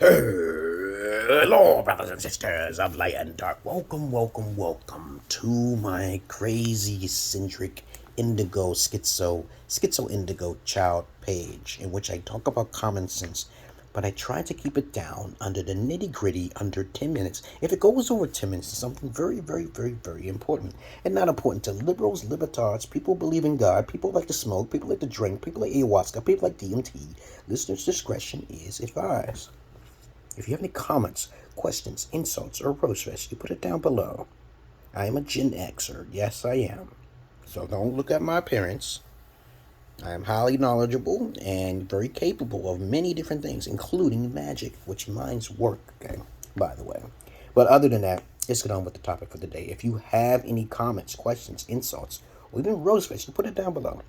Hello, brothers and sisters of light and dark. Welcome to my crazy, eccentric, indigo, schizo-indigo child page, in which I talk about common sense, but I try to keep it down under the nitty-gritty, under 10 minutes. If it goes over 10 minutes, it's something very important. And not important to liberals, libertards, people who believe in God, people who like to smoke, people who like to drink, people like ayahuasca, people like DMT. Listeners' discretion is advised. If you have any comments, questions, insults, or roast you put it down below. I am a Gen Xer. Yes, I am. So don't look at my appearance. I am highly knowledgeable and very capable of many different things, including magic, which mine's work, okay, by the way. But other than that, let's get on with the topic for the day. If you have any comments, questions, insults, or even roast you put it down below.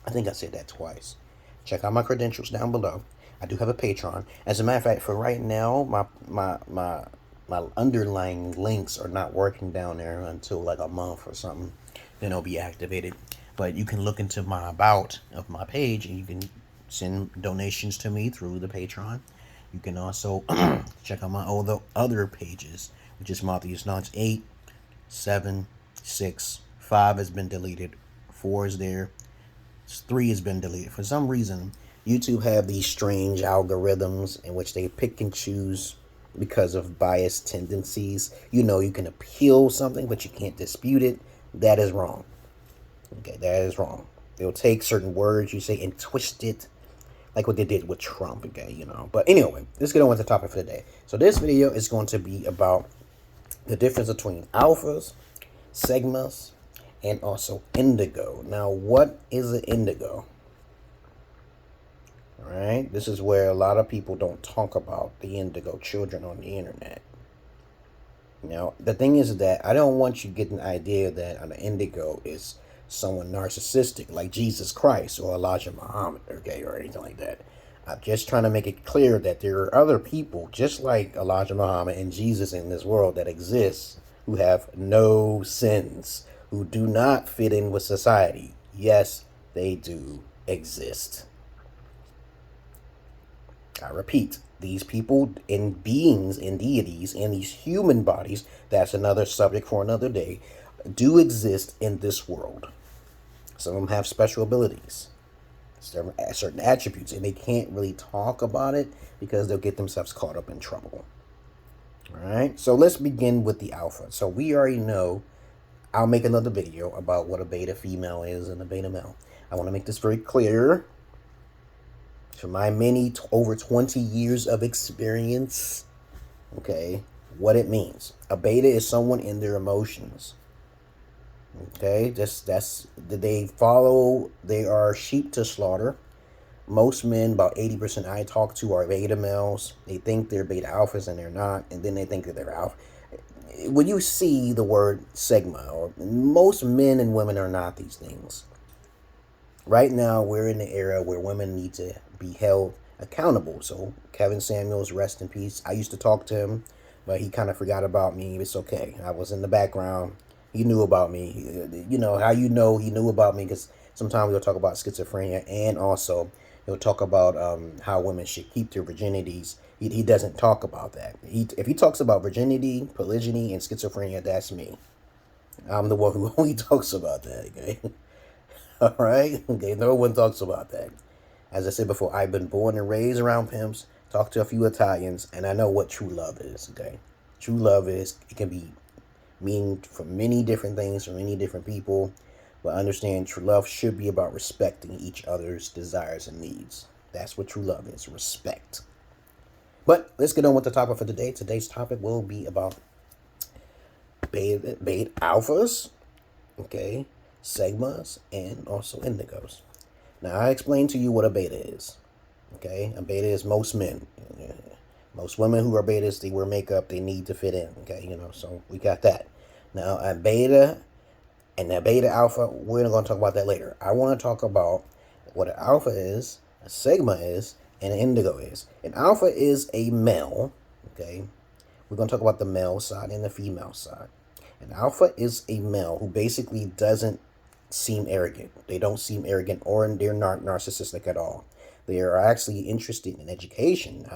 I think I said that twice. Check out my credentials down below. I do have a Patreon. As a matter of fact, for right now, my underlying links are not working down there until like a month or something. Then it'll be activated. But you can look into my about of my page, and you can send donations to me through the Patreon. You can also check out my other pages, which is Matthew's Notch 8, 7, 6, 5 has been deleted, 4 is there, 3 has been deleted. For some reason, YouTube have these strange algorithms in which they pick and choose because of biased tendencies. You know, you can appeal something, but you can't dispute it. That is wrong. Okay, that is wrong. They'll take certain words you say and twist it, like what they did with Trump, okay, you know. But anyway, let's get on with the topic for the day. So this video is going to be about the difference between alphas, sigmas, and also indigo. Now, what is an indigo? Right? This is where a lot of people don't talk about the indigo children on the internet. Now, the thing is that I don't want you to get an idea that an indigo is someone narcissistic like Jesus Christ or Elijah Muhammad, okay, or anything like that. I'm just trying to make it clear that there are other people just like Elijah Muhammad and Jesus in this world that exists who have no sins, who do not fit in with society. Yes, they do exist. I repeat, these people and beings and deities in these human bodies, that's another subject for another day, do exist in this world. Some of them have special abilities, certain attributes, and they can't really talk about it because they'll get themselves caught up in trouble. All right, so let's begin with the alpha. So we already know, I'll make another video about what a beta female is and a beta male. I want to make this very clear. For my over 20 years of experience, okay, what it means. A beta is someone in their emotions. Okay, they are sheep to slaughter. Most men, about 80% I talk to, are beta males. They think they're beta alphas and they're not, and then they think that they're alpha. When you see the word sigma, or most men and women are not these things. Right now, we're in the era where women need to be held accountable. So Kevin Samuels, rest in peace. I used to talk to him, but he kind of forgot about me. It's okay. I was in the background. He knew about me. You know how you know he knew about me, because sometimes we'll talk about schizophrenia, and also he'll talk about how women should keep their virginities. He doesn't talk about that. If he talks about virginity, polygyny, and schizophrenia, that's me. I'm the one who only talks about that, okay? All right? Okay, no one talks about that. As I said before, I've been born and raised around pimps, talked to a few Italians, and I know what true love is, okay? True love is, it can be mean for many different things for many different people, but understand true love should be about respecting each other's desires and needs. That's what true love is, respect. But let's get on with the topic for today. Today's topic will be about beta alphas, okay, sigmas, and also indigos. Now, I explained to you what a beta is, okay? A beta is most men. Most women who are betas, they wear makeup, they need to fit in, okay? You know, so we got that. Now, a beta and a beta alpha, we're going to talk about that later. I want to talk about what an alpha is, a sigma is, and an indigo is. An alpha is a male, okay? We're going to talk about the male side and the female side. An alpha is a male who basically doesn't seem arrogant. They don't seem arrogant, or they're not narcissistic at all. They are actually interested in education.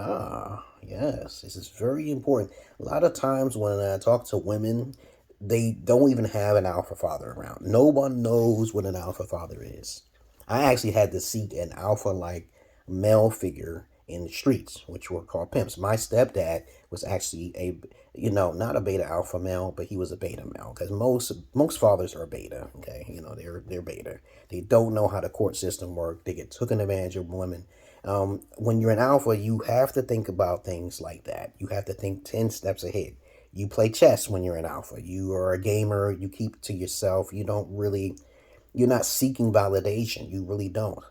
Yes, this is very important. A lot of times when I talk to women, they don't even have an alpha father around. No one knows what an alpha father is. I actually had to seek an alpha like male figure in the streets, which were called pimps. My stepdad was actually a, not a beta alpha male, but he was a beta male because most fathers are beta. Okay, they're beta. They don't know how the court system works. They get taken advantage of women. When you're an alpha, you have to think about things like that. You have to think 10 steps ahead. You play chess when you're an alpha. You are a gamer. You keep it to yourself. You're not seeking validation. You really don't.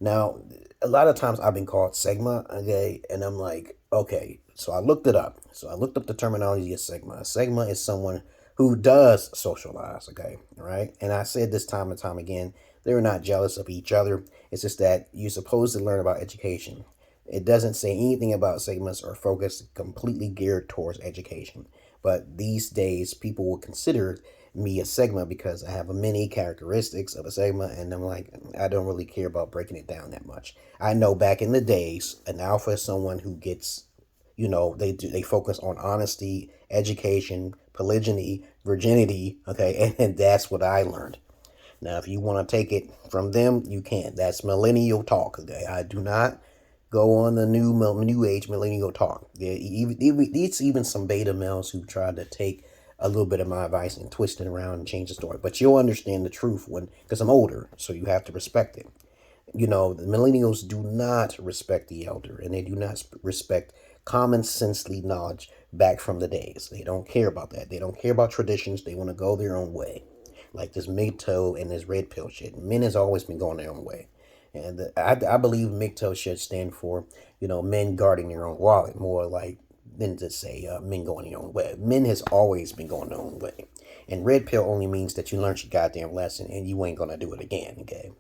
Now, a lot of times I've been called Sigma, okay, and I'm like, okay, so I looked it up. So I looked up the terminology of Sigma. A Sigma is someone who does socialize, okay, right? And I said this time and time again, they're not jealous of each other. It's just that you're supposed to learn about education. It doesn't say anything about Sigmas or focus completely geared towards education. But these days, people will consider me a Sigma because I have many characteristics of a Sigma, and I'm like, I don't really care about breaking it down that much. I know back in the days, an alpha is someone who gets, they focus on honesty, education, polygyny, virginity, okay, and that's what I learned. Now, if you want to take it from them, you can. That's millennial talk, okay? I do not go on the new age millennial talk. It's even some beta males who tried to take a little bit of my advice and twist it around and change the story. But you'll understand the truth because I'm older, so you have to respect it. The millennials do not respect the elder, and they do not respect common sensely knowledge back from the days. They don't care about that. They don't care about traditions. They want to go their own way. Like this MGTOW and this red pill shit. Men has always been going their own way. And I believe MGTOW should stand for, men guarding their own wallet, more like than to say men going their own way. Men has always been going their own way. And red pill only means that you learned your goddamn lesson and you ain't going to do it again, okay?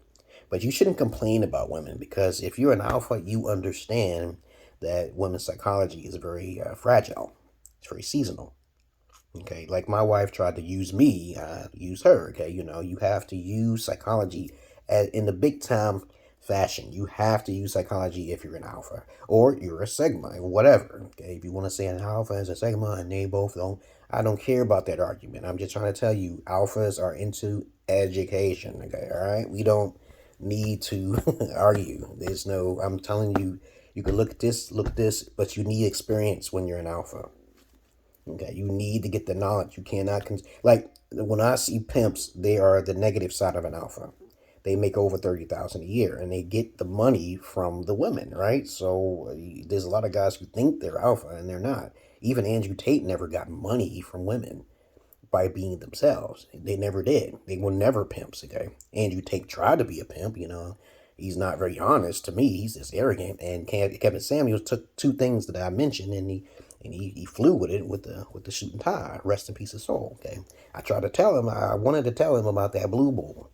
But you shouldn't complain about women because if you're an alpha, you understand that women's psychology is very fragile. It's very seasonal. Okay, like my wife tried to use me, use her. Okay, you have to use psychology in the big time fashion. You have to use psychology if you're an alpha or you're a Sigma, whatever. Okay, if you want to say an alpha is a Sigma and they both don't, I don't care about that argument. I'm just trying to tell you, alphas are into education. Okay, all right, we don't need to argue. I'm telling you, you can look at this, but you need experience when you're an alpha. Okay, you need to get the knowledge. You cannot, like, when I see pimps, they are the negative side of an alpha. They make over 30,000 a year, and they get the money from the women, right? So there's a lot of guys who think they're alpha, and they're not. Even Andrew Tate never got money from women by being themselves. They never did. They were never pimps, okay? Andrew Tate tried to be a pimp, He's not very honest to me. He's just arrogant. And Kevin Samuels took two things that I mentioned, and he flew with it with the suit and tie. Rest in peace, his soul. Okay, I wanted to tell him about that blue bull.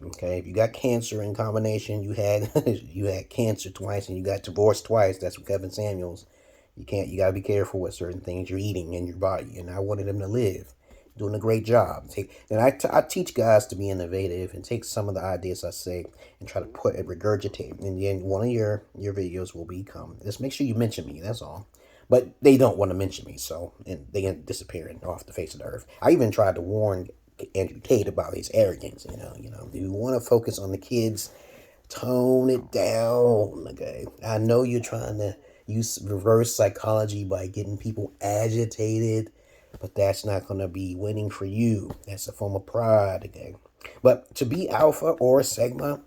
Okay, if you got cancer in combination, you had cancer twice, and you got divorced twice. That's what Kevin Samuels. You gotta be careful with certain things you're eating in your body. And I wanted him to live. Doing a great job. I teach guys to be innovative and take some of the ideas I say and try to regurgitate. And then one of your videos will become. Just make sure you mention me. That's all. But they don't want to mention me, and they end up disappearing off the face of the earth. I even tried to warn Andrew Tate about his arrogance. You want to focus on the kids, tone it down. Okay, I know you're trying to use reverse psychology by getting people agitated. But that's not going to be winning for you. That's a form of pride, okay? But to be alpha or Sigma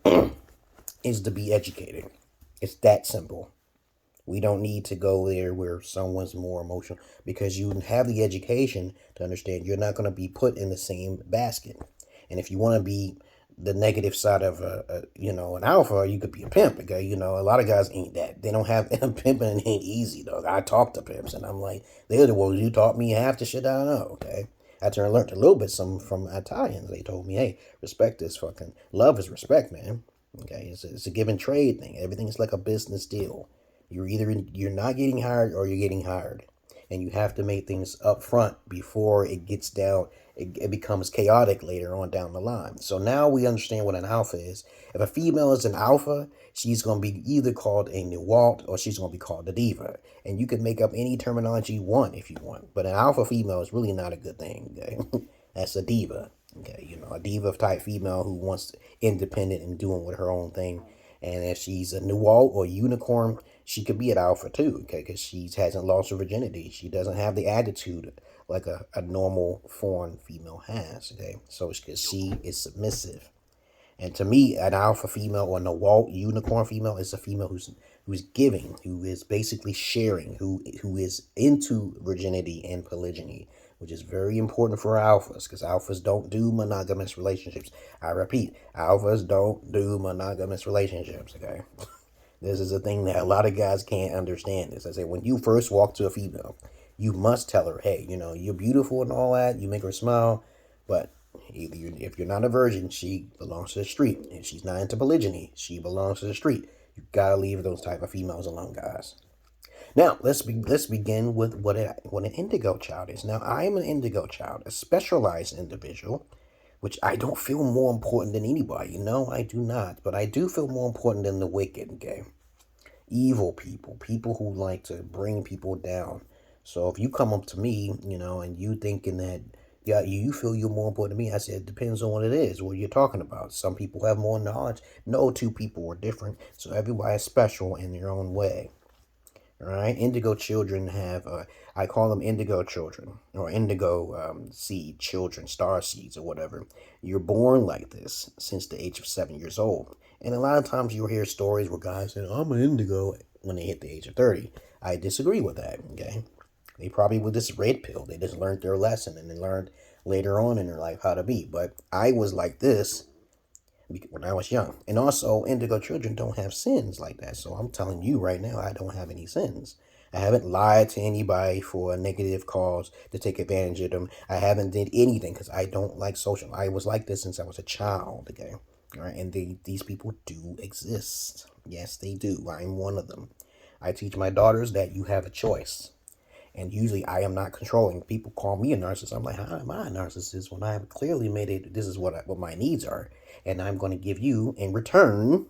is to be educated. It's that simple. We don't need to go there where someone's more emotional because you have the education to understand you're not going to be put in the same basket. And if you want to be the negative side of an alpha, you could be a pimp. Okay, a lot of guys ain't that. They don't have pimping. Ain't easy though. I talk to pimps, and I'm like, they're the ones you taught me half the shit I know. Okay, I learned a little bit some from Italians. They told me, hey, respect is fucking love is respect, man. Okay, it's a give and trade thing. Everything's like a business deal. You're not getting hired or you're getting hired. and you have to make things up front before it gets down. It becomes chaotic later on down the line. So now we understand what an alpha is. If a female is an alpha, she's going to be either called a Newalt or she's going to be called a diva. And you can make up any terminology you want if you want. But an alpha female is really not a good thing. Okay? That's a diva. Okay, you know, a diva type female who wants independent and doing with her own thing. And if she's a Newalt or unicorn, she could be an alpha too, okay, because she hasn't lost her virginity. She doesn't have the attitude like a normal foreign female has, okay? So because she is submissive. And to me, an alpha female or a Newalt unicorn female is a female who's giving, who is basically sharing, who is into virginity and polygyny, which is very important for alphas, because alphas don't do monogamous relationships. I repeat, alphas don't do monogamous relationships, okay? This is a thing that a lot of guys can't understand. This, I say, when you first walk to a female, you must tell her, hey, you know, you're beautiful and all that. You make her smile, but if you're not a virgin, she belongs to the street. If she's not into polygyny, she belongs to the street. You gotta leave those type of females alone, guys. Now, let's begin with what an indigo child is. Now, I am an indigo child, a specialized individual, which I don't feel more important than anybody. No, I do not. But I do feel more important than the wicked, okay? Evil people, people who like to bring people down. So if you come up to me, you know, and you thinking that, yeah, you feel you're more important than me, I said, it depends on what it is, what you're talking about. Some people have more knowledge. No two people are different. So everybody's special in their own way. All right, indigo children have, I call them indigo children, or indigo seed children, star seeds or whatever. You're born like this since the age of 7 years old. And a lot of times you'll hear stories where guys say, I'm an indigo when they hit the age of 30. I disagree with that, okay? They probably with this red pill. They just learned their lesson and they learned later on in their life how to be. But I was like this when I was young. And also, indigo children don't have sins like that. So I'm telling you right now, I don't have any sins. I haven't lied to anybody for a negative cause to take advantage of them. I haven't did anything because I don't like social. I was like this since I was a child, okay? All right, and these people do exist. Yes, they do. I'm one of them. I teach my daughters that you have a choice. And usually I am not controlling. People call me a narcissist. I'm like, how am I a narcissist when I have clearly made it, this is what my needs are. And I'm going to give you in return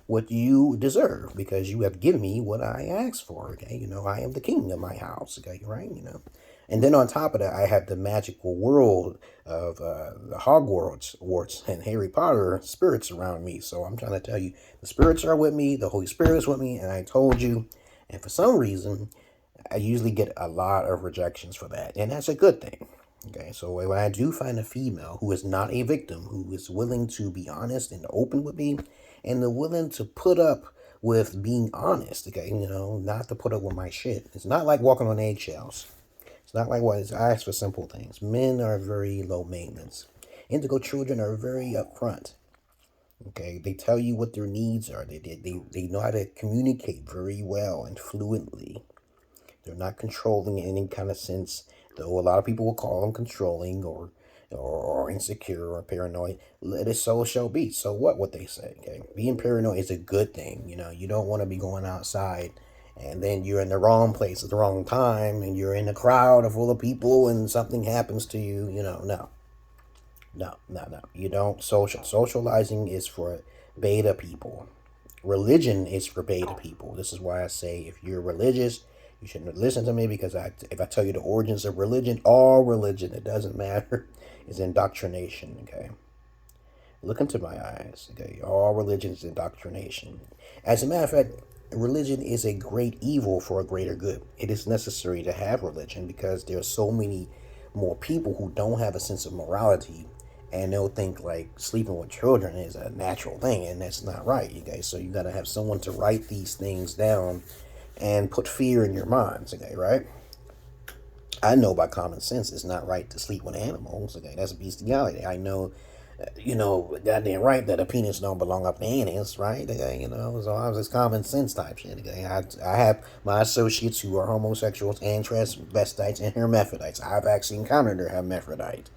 what you deserve because you have given me what I asked for. Okay, you know, I am the king of my house. Okay, right? You know, and then on top of that, I have the magical world of the Hogwarts and Harry Potter spirits around me. So I'm trying to tell you, the spirits are with me, the Holy Spirit is with me, and I told you. And for some reason, I usually get a lot of rejections for that, and that's a good thing. Okay, so when I do find a female who is not a victim, who is willing to be honest and open with me, and they're willing to put up with being honest, okay, you know, not to put up with my shit. It's not like walking on eggshells. It's not like what I ask for simple things. Men are very low maintenance. Indigo children are very upfront. Okay, they tell you what their needs are. They know how to communicate very well and fluently. They're not controlling in any kind of sense, though a lot of people will call them controlling or insecure or paranoid. Let it so shall be. So what they say, okay? Being paranoid is a good thing. You know, you don't want to be going outside and then you're in the wrong place at the wrong time and you're in a crowd full of people and something happens to you. You know, no. You don't socializing is for beta people. Religion is for beta people. This is why I say if you're religious, you shouldn't listen to me because if I tell you the origins of religion, all religion, it doesn't matter, is indoctrination, okay? Look into my eyes, okay? All religion is indoctrination. As a matter of fact, religion is a great evil for a greater good. It is necessary to have religion because there are so many more people who don't have a sense of morality and they'll think like sleeping with children is a natural thing, and that's not right, you guys. So you got to have someone to write these things down and put fear in your minds, okay, right? I know by common sense it's not right to sleep with animals, okay? That's bestiality. I know, you know, goddamn right that a penis don't belong up to anus, right? Okay, you know, so I was just common sense type shit, okay? I have my associates who are homosexuals and transvestites and hermaphrodites. I've actually encountered a hermaphrodite,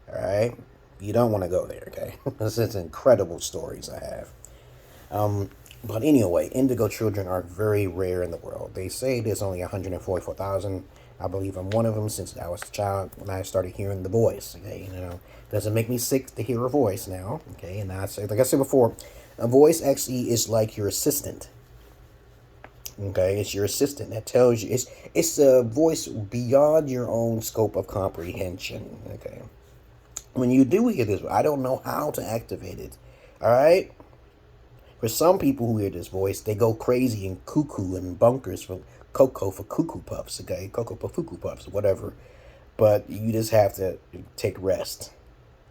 all right? You don't want to go there, okay? This is incredible stories I have. But anyway, indigo children are very rare in the world. They say there's only 144,000. I believe I'm one of them since I was a child when I started hearing the voice. Okay, doesn't make me sick to hear a voice now. Okay, and I say, like I said before, a voice actually is like your assistant. Okay, it's your assistant that tells you. It's a voice beyond your own scope of comprehension. Okay, when you do hear this, I don't know how to activate it. All right. For some people who hear this voice, they go crazy and cuckoo and bunkers for cocoa for cuckoo puffs, okay? Cocoa for cuckoo puffs, whatever. But you just have to take rest.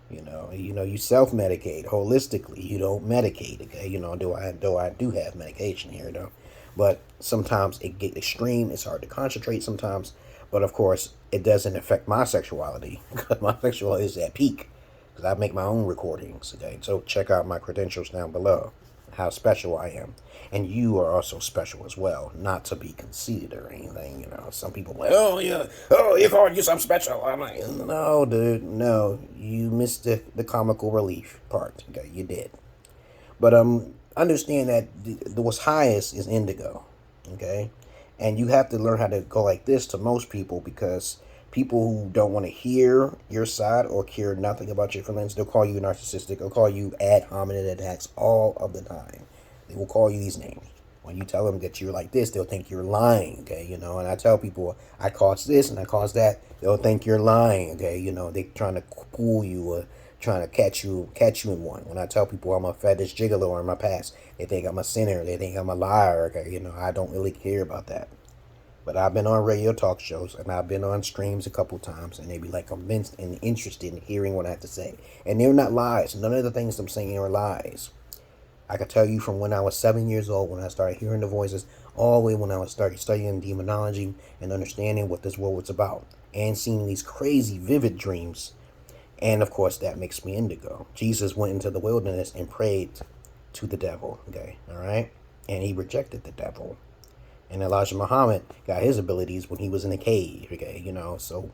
You self-medicate holistically. You don't medicate, okay? I do have medication here, though. But sometimes it gets extreme. It's hard to concentrate sometimes. But of course, it doesn't affect my sexuality because my sexuality is at peak. Because I make my own recordings, okay? So check out my credentials down below. How special I am. And you are also special as well. Not to be conceited or anything, Some people are like, oh, yeah, oh, you called you something special. I'm like, no, dude, no. You missed the comical relief part. Okay, you did. But understand that what's highest is indigo, okay? And you have to learn how to go like this to most people because people who don't want to hear your side or care nothing about your feelings, they'll call you narcissistic. They'll call you ad hominem attacks all of the time. They will call you these names. When you tell them that you're like this, they'll think you're lying, okay? And I tell people, I caused this and I caused that. They'll think you're lying, okay? They trying to pull you or trying to catch you in one. When I tell people I'm a fetish gigolo in my past, they think I'm a sinner. They think I'm a liar, okay? I don't really care about that. But I've been on radio talk shows and I've been on streams a couple times and they be like convinced and interested in hearing what I have to say. And they're not lies. None of the things I'm saying are lies. I can tell you from when I was 7 years old, when I started hearing the voices, all the way when I started studying demonology and understanding what this world was about. And seeing these crazy, vivid dreams. And of course, that makes me indigo. Jesus went into the wilderness and prayed to the devil. Okay, all right? And he rejected the devil. And Elijah Muhammad got his abilities when he was in a cave, okay, so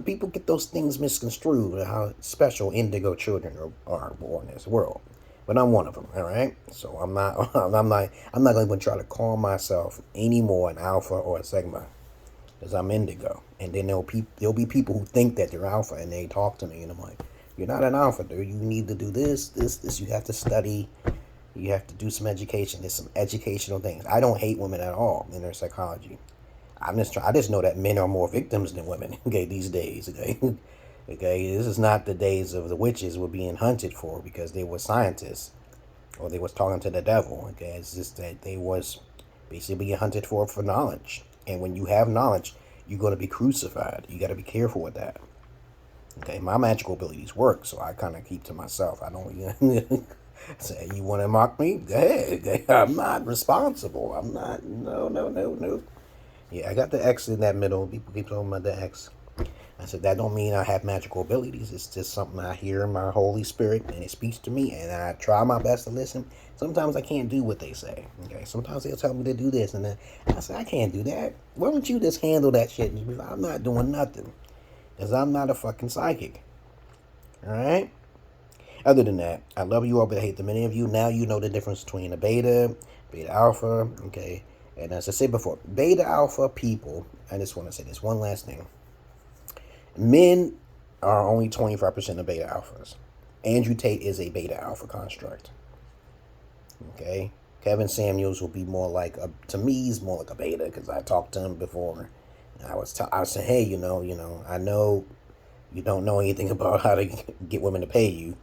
people get those things misconstrued, how special indigo children are born in this world. But I'm one of them, all right? So I'm not going to try to call myself anymore an alpha or a sigma, because I'm indigo. And then there'll be people who think that they're alpha, and they talk to me, and I'm like, you're not an alpha, dude. You need to do this. You have to study. You have to do some education. There's some educational things. I don't hate women at all in their psychology. I just know that men are more victims than women. Okay, these days. Okay, okay. This is not the days of the witches were being hunted for because they were scientists or they was talking to the devil. Okay, it's just that they was basically being hunted for knowledge. And when you have knowledge, you're going to be crucified. You got to be careful with that. Okay, my magical abilities work, so I kind of keep to myself. I don't. Say, you want to mock me? Go ahead. I'm not responsible. I'm not. No. Yeah, I got the X in that middle. People keep talking about the X. I said, that don't mean I have magical abilities. It's just something I hear in my Holy Spirit, and it speaks to me, and I try my best to listen. Sometimes I can't do what they say. Okay, sometimes they'll tell me to do this, and then I say, I can't do that. Why don't you just handle that shit? I'm not doing nothing, because I'm not a fucking psychic. All right? Other than that, I love you all, but I hate the many of you. Now you know the difference between a beta alpha, okay? And as I said before, beta alpha people, I just want to say this one last thing. Men are only 25% of beta alphas. Andrew Tate is a beta alpha construct. Okay? Kevin Samuels will be more like to me, he's more like a beta because I talked to him before. I was saying, hey, I know you don't know anything about how to get women to pay you.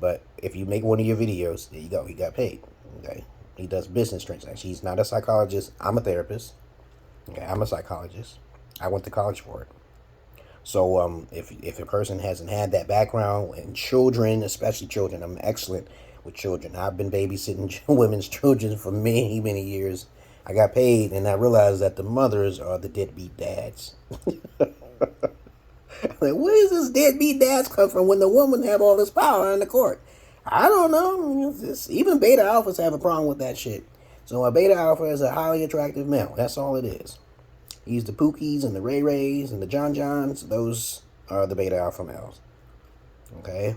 But if you make one of your videos, there you go. He got paid. Okay. He does business transactions. He's not a psychologist. I'm a therapist. Okay. I'm a psychologist. I went to college for it. So if a person hasn't had that background and children, especially children, I'm excellent with children. I've been babysitting women's children for many, many years. I got paid, and I realized that the mothers are the deadbeat dads. Like, where does this deadbeat dads come from when the woman have all this power in the court? I don't know. Even beta alphas have a problem with that shit. So a beta alpha is a highly attractive male. That's all it is. He's the Pookies and the Ray Rays and the John Johns. Those are the beta alpha males. Okay?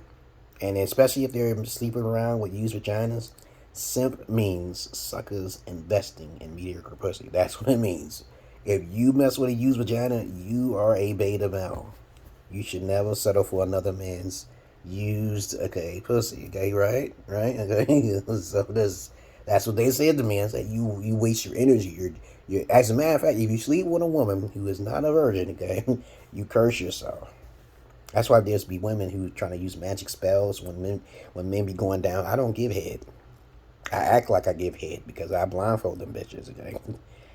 And especially if they're sleeping around with used vaginas, Simp means suckers investing in mediocre pussy. That's what it means. If you mess with a used vagina, you are a beta male. You should never settle for another man's used, okay, pussy. Okay, right, okay. So that's what they said to me. I said you waste your energy. You as a matter of fact, if you sleep with a woman who is not a virgin, okay, you curse yourself. That's why there's be women who trying to use magic spells when men be going down. I don't give head. I act like I give head because I blindfold them bitches. Okay,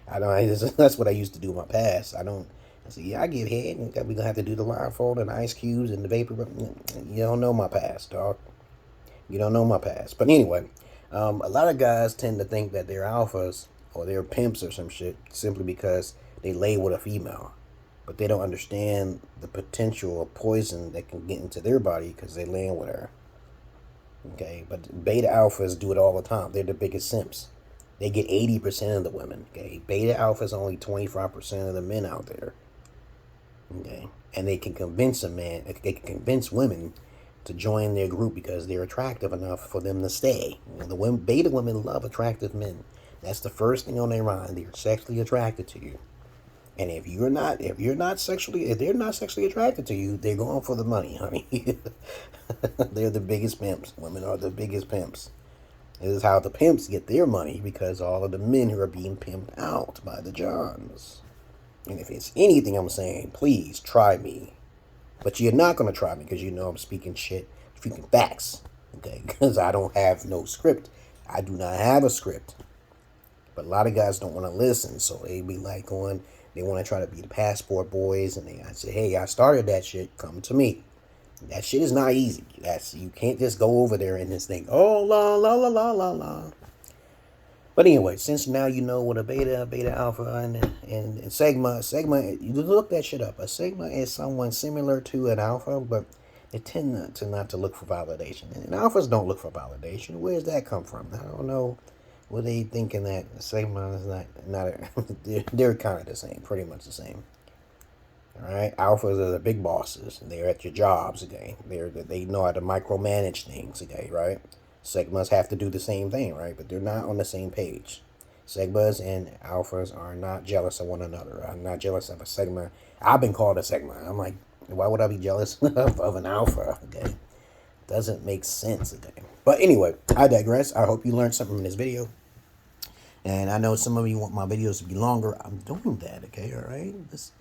I don't. That's what I used to do in my past. I don't. I say, yeah, I give head. We gonna have to do the blindfold and ice cubes and the vapor. You don't know my past, dog. You don't know my past. But anyway, a lot of guys tend to think that they're alphas or they're pimps or some shit simply because they lay with a female, but they don't understand the potential of poison that can get into their body because they laying with her. Okay, but beta alphas do it all the time. They're the biggest simps. They get 80% of the women. Okay, beta alphas only 25% of the men out there. Okay, and they can convince a man. They can convince women to join their group because they're attractive enough for them to stay. The women, beta women love attractive men. That's the first thing on their mind. They're sexually attracted to you. And if they're not sexually attracted to you, they're going for the money, honey. They're the biggest pimps. Women are the biggest pimps. This is how the pimps get their money because all of the men who are being pimped out by the Johns. And if it's anything I'm saying, please try me. But you're not going to try me because you know I'm speaking shit, speaking facts. Okay, because I don't have no script. I do not have a script. But a lot of guys don't want to listen, so they be like going, they want to try to be the passport boys, and I say, hey, I started that shit, come to me. That shit is not easy. You can't just go over there and just think, oh, la, la, la, la, la, la. But anyway, since now you know what a beta alpha, and sigma, you look that shit up. A sigma is someone similar to an alpha, but they tend not to look for validation. And alphas don't look for validation. Where does that come from? I don't know. Were they thinking that sigma is they're kind of the same, pretty much the same. All right, alphas are the big bosses. They're at your jobs, okay. They know how to micromanage things, okay, right? Sigmas have to do the same thing, right? But they're not on the same page. Sigmas and alphas are not jealous of one another. I'm not jealous of a sigma. I've been called a sigma. I'm like, why would I be jealous of an alpha? Okay, doesn't make sense. Okay, but anyway, I digress. I hope you learned something from this video. And I know some of you want my videos to be longer. I'm doing that. Okay, all right. Just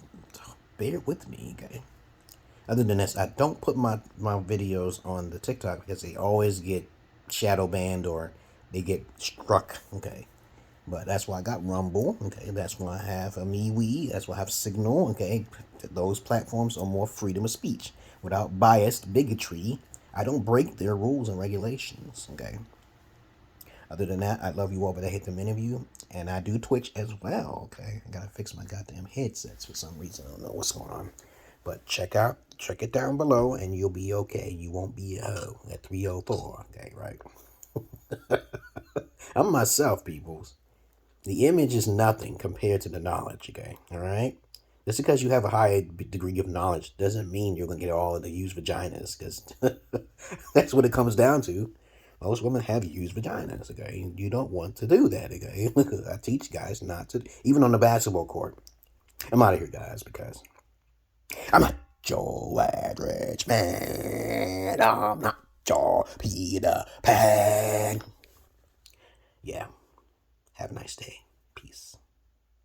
bear with me. Okay. Other than this, I don't put my videos on the TikTok because they always get shadow banned or they get struck. Okay. But that's why I got Rumble. Okay. That's why I have a MeWe. That's why I have Signal. Okay. Those platforms are more freedom of speech without biased bigotry. I don't break their rules and regulations. Okay. Other than that, I love you all, but I hit them interview. And I do Twitch as well. Okay. I gotta fix my goddamn headsets for some reason. I don't know what's going on. But check it down below and you'll be okay. You won't be a hoe at 304. Okay, right? I'm myself, peoples. The image is nothing compared to the knowledge, okay? All right? Just because you have a high degree of knowledge doesn't mean you're going to get all of the used vaginas, because that's what it comes down to. Most women have used vaginas, okay? You don't want to do that, okay? I teach guys not to, even on the basketball court. I'm out of here, guys, because I'm not your average man. I'm not your Peter Pan. Yeah. Have a nice day. Peace.